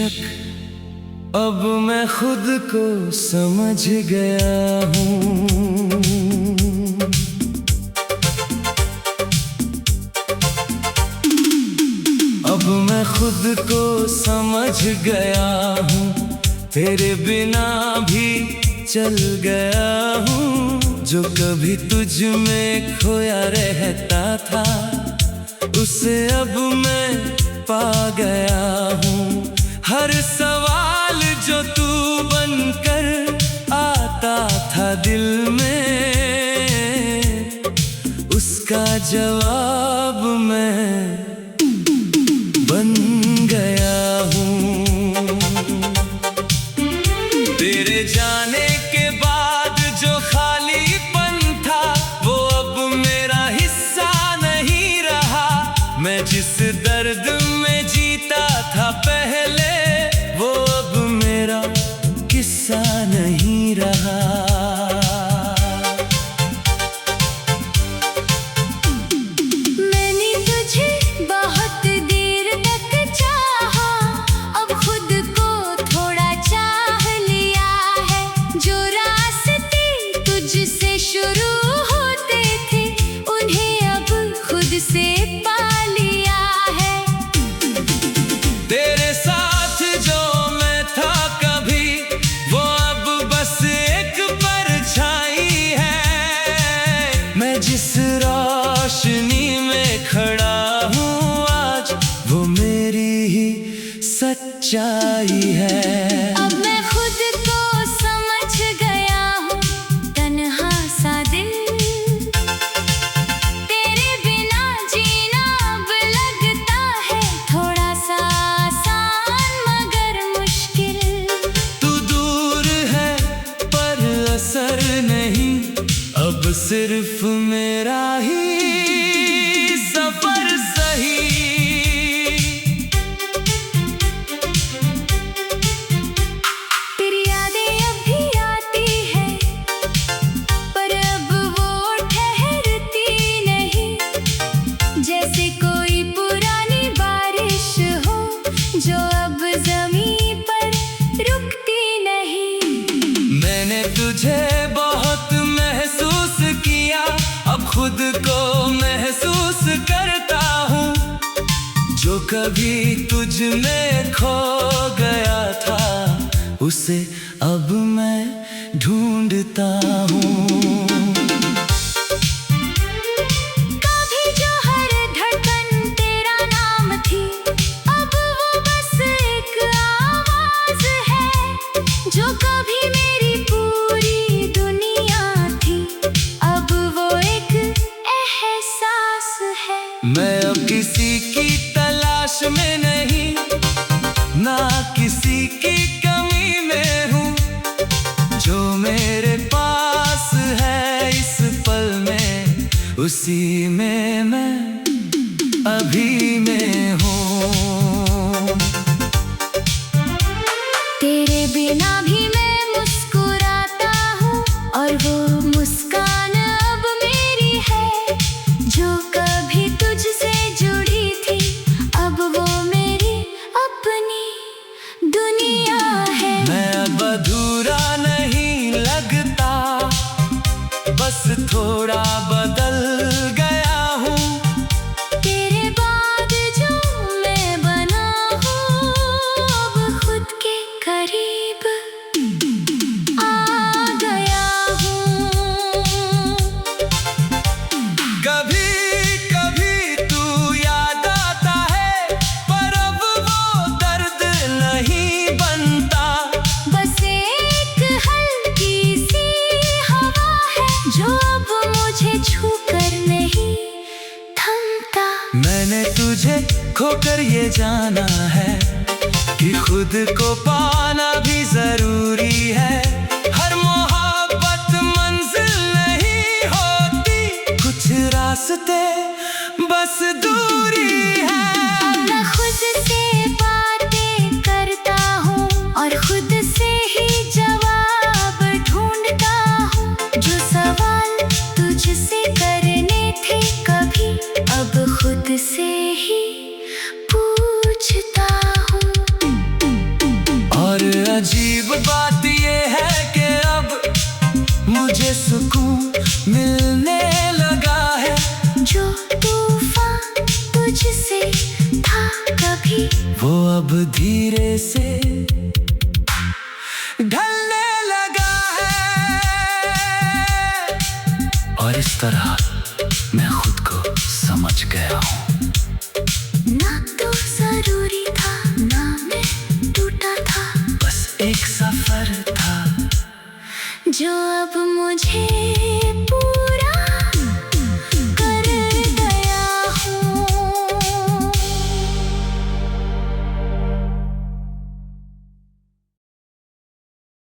बेशक अब मैं खुद को समझ गया हूँ। अब मैं खुद को समझ गया हूँ, तेरे बिना भी चल गया हूँ। जो कभी तुझ में खोया रहता था, उसे अब मैं पा गया हूँ। हर सवाल जो तू बनकर आता था दिल में, उसका जवाब मैं बन गया हूँ। तेरे जाने के बाद जो खालीपन था, वो अब मेरा हिस्सा नहीं रहा। मैं जिस दर्द में जीता था पहले, वो अब मेरा किस्सा नहीं रहा। मैंने तुझे बहुत देर तक चाहा, अब खुद को थोड़ा चाह लिया है। जो रास्ते तुझसे शुरू होते थे, उन्हें अब खुद से पा लिया है। तेरे साथ जो मैं था कभी, वो अब बस एक परछाई है। मैं जिस रोशनी में खड़ा हूँ आज, वो मेरी ही सच्चाई है। अब मैं खुद को समझ गया हूँ, तन्हा सा दिल। तेरे बिना जीना अब लगता है थोड़ा सा आसान मगर मुश्किल। तू दूर है पर असर नहीं, अब सिर्फ मेरा ही सफर सही। तेरी यादें अब भी आती है, पर अब वो ठहरती नहीं। जैसे कोई पुरानी बारिश हो, जो अब ज़मीं पर रुकती नहीं। मैंने तुझे बहुत महसूस किया, अब खुद को महसूस करता हूँ। जो कभी तुझ में खो गया था, उसे अब मैं ढूंढता हूँ। कभी जो हर धड़कन तेरा नाम थी, अब वो बस एक आवाज़ है। जो कभी मेरी पूरी दुनिया थी, अब वो एक एहसास है। मैं अब किसी की तलाश में नहीं, ना किसी की कमी में हूँ। जो मेरे पास है इस पल में, उसी में मैं अभी में हूँ। तेरे बिना भी मैं मुस्कुराता हूँ, और वो मुस्कान अब मेरी है। जो कभी तुझसे जुड़ी थी, अब वो मेरी अपनी दुनिया है। मैं अब अधूरा नहीं लगता, बस थोड़ा बदल गया हूँ। तेरे बाद जो मैं बना हूँ, अब खुद के करीब आ गया हूँ। कभी कभी तू याद आता है, पर अब वो दर्द नहीं बनता। बस एक हल्की सी हवा है, जो अब मुझे छूकर नहीं थमता। मैंने तुझे खोकर ये जाना है कि खुद को पाना भी जरूरी है। हर मोहब्बत मंजिल नहीं होती, कुछ रास्ते बस दूरी है। मैं खुद से बातें करता हूँ, और खुद से ही जवाब ढूंढता हूँ। जो सवाल तुझसे करने थे कभी, अब खुद से ही पूछता हूँ। ढलने लगा है। और इस तरह मैं खुद को समझ गया हूँ। ना तो जरूरी था ना मैं टूटा था, बस एक सफर था जो अब मुझे